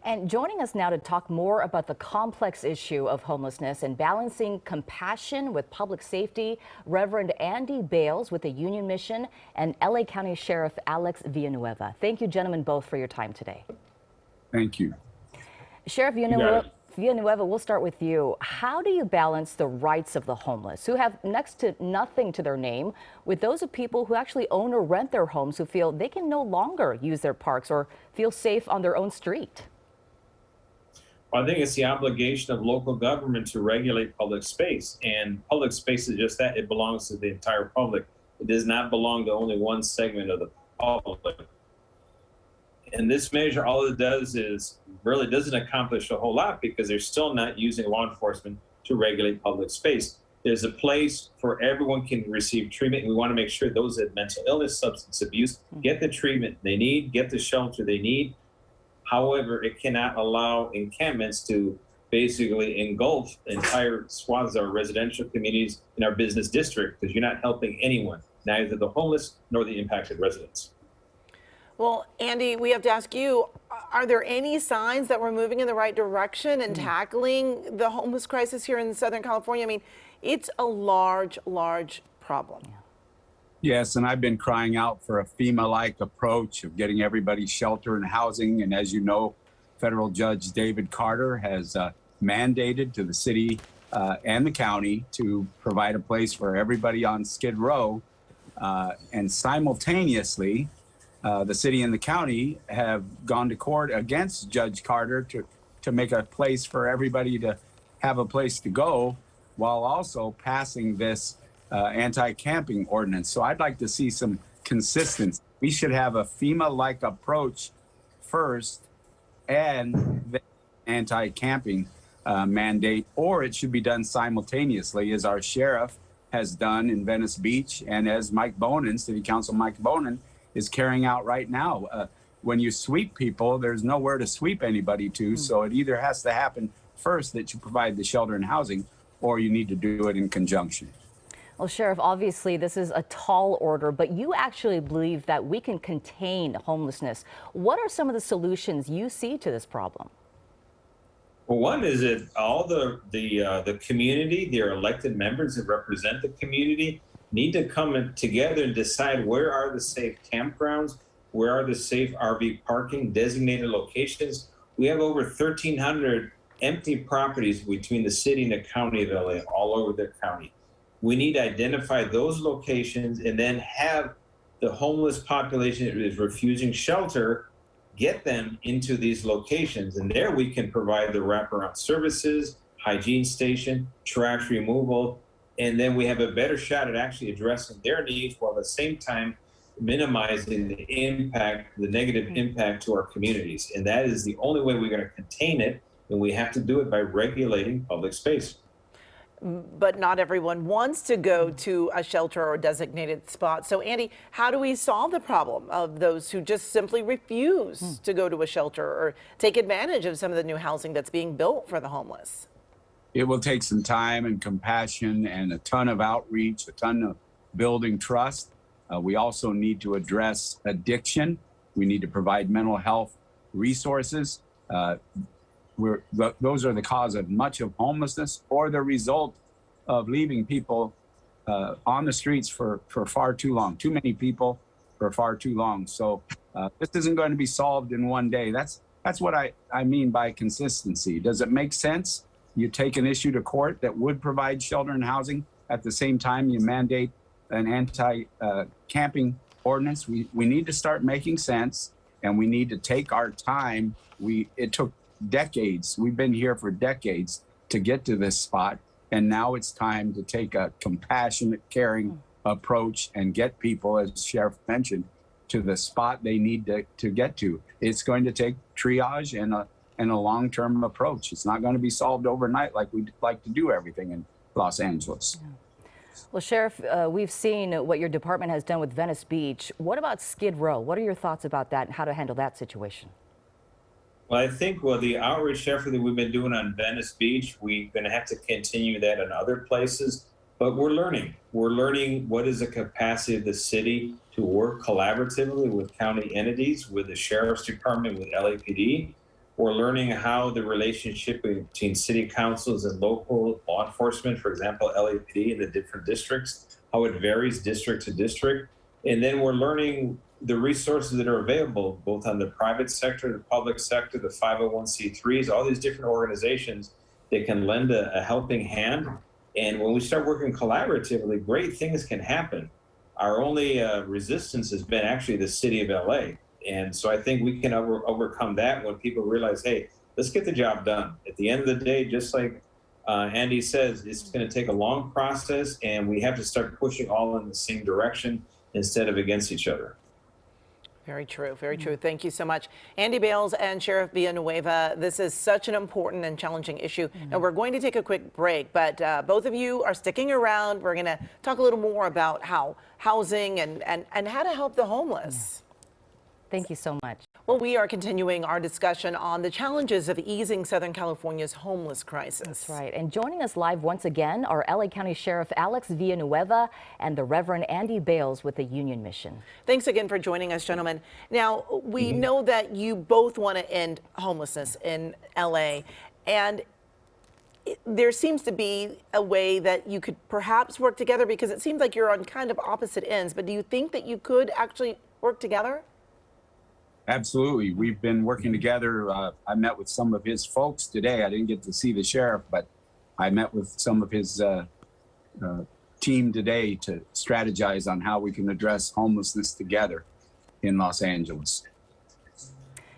And joining us now to talk more about the complex issue of homelessness and balancing compassion with public safety, Reverend Andy Bales with the Union Mission and LA County Sheriff Alex Villanueva. Thank you, gentlemen, both for your time today. Thank you. Sheriff Villanueva, we'll start with you. How do you balance the rights of the homeless, who have next to nothing to their name, with those of people who actually own or rent their homes, who feel they can no longer use their parks or feel safe on their own street? Well, I think it's the obligation of local government to regulate public space, and public space is just that. It belongs to the entire public. It does not belong to only one segment of the public. And this measure, all it does is really doesn't accomplish a whole lot, because they're still not using law enforcement to regulate public space. There's a place for everyone can receive treatment. We want to make sure those that have mental illness, substance abuse, get the treatment they need, get the shelter they need. However, it cannot allow encampments to basically engulf entire swaths of our residential communities in our business district, because you're not helping anyone, neither the homeless nor the impacted residents. Well, Andy, we have to ask you, are there any signs that we're moving in the right direction and tackling the homeless crisis here in Southern California? I mean, it's a large problem. Yes, and I've been crying out for a FEMA-like approach of getting everybody shelter and housing. And as you know, federal judge David Carter has mandated to the city and the county to provide a place for everybody on Skid Row. And simultaneously, the city and the county have gone to court against Judge Carter to make a place for everybody to have a place to go, while also passing this anti-camping ordinance. So I'd like to see some consistency. We should have a FEMA-like approach first and then anti-camping mandate, or it should be done simultaneously, as our sheriff has done in Venice Beach, and as Mike Bonin, City Council Mike Bonin, is carrying out right now. When you sweep people, there's nowhere to sweep anybody to, so it either has to happen first that you provide the shelter and housing, or you need to do it in conjunction. Well, Sheriff, obviously this is a tall order, but you actually believe that we can contain homelessness. What are some of the solutions you see to this problem? Well, one is that all the community, their elected members that represent the community, need to come together and decide where are the safe campgrounds, where are the safe RV parking designated locations. We have over 1,300 empty properties between the city and the county of LA, all over the county. We need to identify those locations and then have the homeless population that is refusing shelter get them into these locations. And there we can provide the wraparound services, hygiene station, trash removal, and then we have a better shot at actually addressing their needs while at the same time minimizing the impact, the negative impact to our communities. And that is the only way we're going to contain it, and we have to do it by regulating public space. But not everyone wants to go to a shelter or a designated spot. So, Andy, how do we solve the problem of those who just simply refuse to go to a shelter or take advantage of some of the new housing that's being built for the homeless? It will take some time and compassion and a ton of outreach, a ton of building trust. We also need to address addiction. We need to provide mental health resources. Those are the cause of much of homelessness, or the result of leaving people on the streets for far too long. Too many people for far too long. So this isn't going to be solved in one day. That's what I mean by consistency. Does it make sense? You take an issue to court that would provide shelter and housing. At the same time, you mandate an anti-camping ordinance. We need to start making sense, and we need to take our time. It took decades. We've been here for decades to get to this spot. And now it's time to take a compassionate, caring approach and get people, as Sheriff mentioned, to the spot they need to get to. It's going to take triage and a long-term approach. It's not going to be solved overnight like we like to do everything in Los Angeles. Well, Sheriff, we've seen what your department has done with Venice Beach. What about Skid Row? What are your thoughts about that and how to handle that situation? Well, I think the outreach effort that we've been doing on Venice Beach, we're going to have to continue that in other places. But we're learning. We're learning what is the capacity of the city to work collaboratively with county entities, with the Sheriff's Department, with LAPD. We're learning how the relationship between city councils and local law enforcement, for example, LAPD in the different districts, how it varies district to district. And then we're learning the resources that are available, both on the private sector, the public sector, the 501c3s, all these different organizations that can lend a helping hand. And when we start working collaboratively, great things can happen. Our only resistance has been actually the city of LA. And so I think we can overcome that when people realize, hey, let's get the job done. At the end of the day, just like Andy says, it's going to take a long process, and we have to start pushing all in the same direction instead of against each other. Very true. Very true. Thank you so much. Andy Bales and Sheriff Villanueva, this is such an important and challenging issue. And we're going to take a quick break, but both of you are sticking around. We're going to talk a little more about how housing and how to help the homeless. Thank you so much. Well, we are continuing our discussion on the challenges of easing Southern California's homeless crisis. That's right. And joining us live once again are LA County Sheriff Alex Villanueva and the Reverend Andy Bales with the Union Mission. Thanks again for joining us, gentlemen. Now, we know that you both want to end homelessness in LA, and there seems to be a way that you could perhaps work together, because it seems like you're on kind of opposite ends. But do you think that you could actually work together? Absolutely. We've been working together. I met with some of his folks today. I didn't get to see the sheriff, but I met with some of his team today to strategize on how we can address homelessness together in Los Angeles.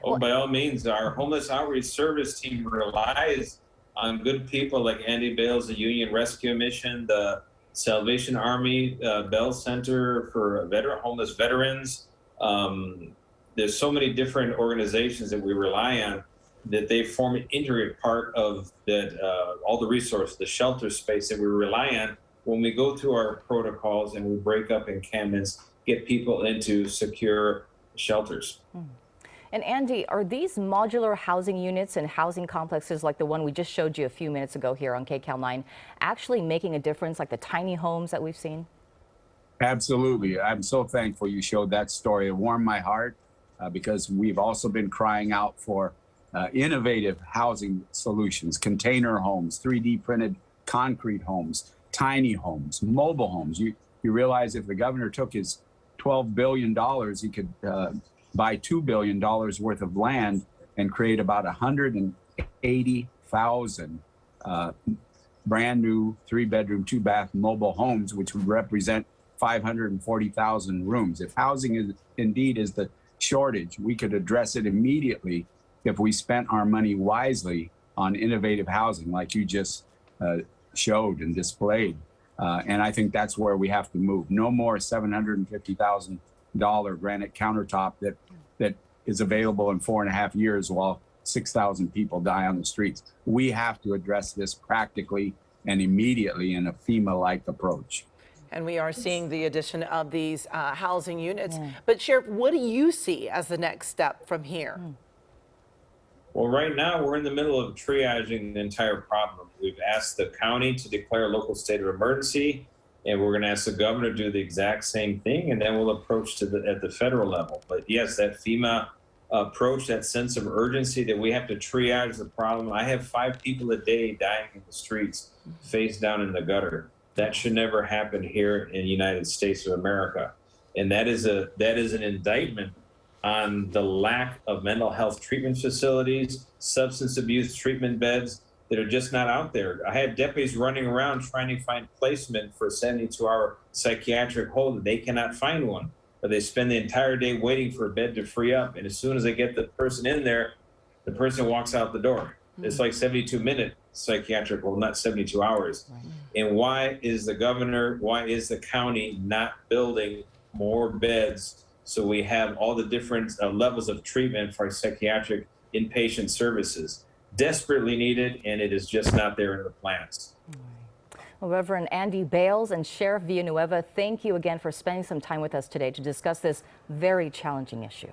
Oh, by all means, our homeless outreach service team relies on good people like Andy Bales, the Union Rescue Mission, the Salvation Army, Bell Center for homeless veterans. There's so many different organizations that we rely on that they form an integral part of that, all the resources, the shelter space that we rely on when we go through our protocols and we break up encampments, get people into secure shelters. And Andy, are these modular housing units and housing complexes like the one we just showed you a few minutes ago here on KCAL 9 actually making a difference, like the tiny homes that we've seen? Absolutely. I'm so thankful you showed that story. It warmed my heart. Because we've also been crying out for innovative housing solutions, container homes, 3D printed concrete homes, tiny homes, mobile homes. You realize if the governor took his $12 billion, he could buy $2 billion worth of land and create about 180,000 brand new 3-bedroom, 2-bath mobile homes, which would represent 540,000 rooms. If housing is indeed is the shortage, we could address it immediately if we spent our money wisely on innovative housing like you just showed and displayed. And I think that's where we have to move. No more $750,000 granite countertop that is available in 4.5 years while 6,000 people die on the streets. We have to address this practically and immediately in a FEMA-like approach. And we are seeing the addition of these housing units. But Sheriff, what do you see as the next step from here? Well, right now we're in the middle of triaging the entire problem. We've asked the county to declare a local state of emergency, and we're going to ask the governor to do the exact same thing, and then we'll approach at the federal level. But yes, that FEMA approach, that sense of urgency that we have to triage the problem. I have 5 people a day dying in the streets, face down in the gutter. That should never happen here in the United States of America. And that is an indictment on the lack of mental health treatment facilities, substance abuse treatment beds that are just not out there. I had deputies running around trying to find placement for a 72-hour psychiatric hold. They cannot find one, but they spend the entire day waiting for a bed to free up. And as soon as they get the person in there, the person walks out the door. It's like 72-minute psychiatric, well, not 72 hours. And why is the governor, why is the county not building more beds so we have all the different levels of treatment for psychiatric inpatient services? Desperately needed, and it is just not there in the plans. Well, Reverend Andy Bales and Sheriff Villanueva, thank you again for spending some time with us today to discuss this very challenging issue.